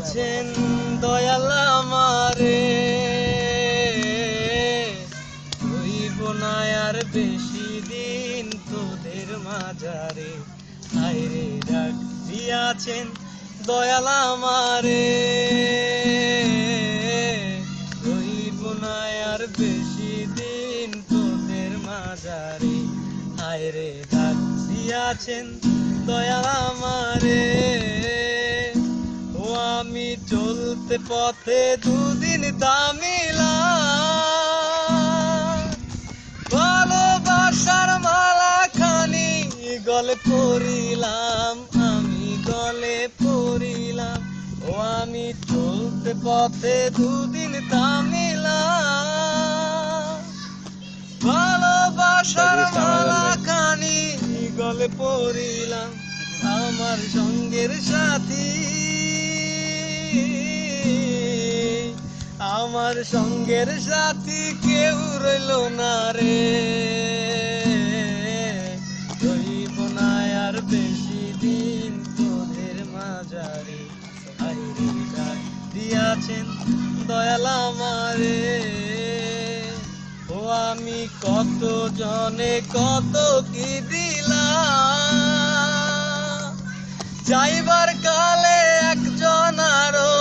দিয়াছেন দয়াল আমারে, রইব না আর বেশি দিন তোদের মাঝারে। হায়রে ডাক দিয়াছেন দয়াল আমারে, রইব না আর বেশি দিন তোদের মাঝারে। হায়রে ডাক দিয়াছেন দয়াল আমারে। ও আমি চলতে পথে দুদিন থামিলাম, ভালোবাসার মালা খানি গলে পরিলাম, আমি গলে পরিলাম। ও আমি চলতে পথে দুদিন থামিলাম, ভালোবাসার মালা খানি গলে পরিলাম। আমার সঙ্গের সাথী, আমার সঙ্গের সাথী কেউ রইল না রে, রইব না আর বেশি দিন তোদের মাঝারে। হায়রে ডাক দিয়াছেন দয়াল আমারে। ও আমি কত জনে কত কি দিলাম, যাইবার কালে একজন আরো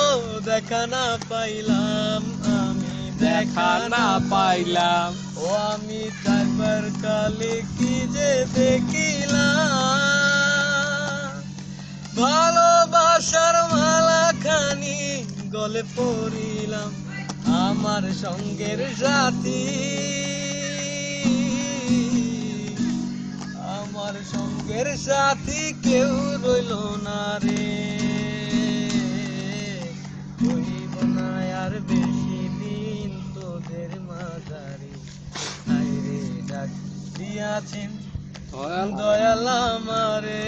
দেখা না পাইলাম, আমি দেখা না পাইলাম। ও আমি যাইবার কালে কি যে দেখিলাম, ভালোবাসার মালা খানি গলে পরিলাম। আমার সঙ্গের সাথী, আমার সঙ্গের সাথী কেউ রইল না রে, রইব না আর বেশি দিন তোদের মাঝারে। হায়রে ডাক দিয়াছেন দয়াল আমারে।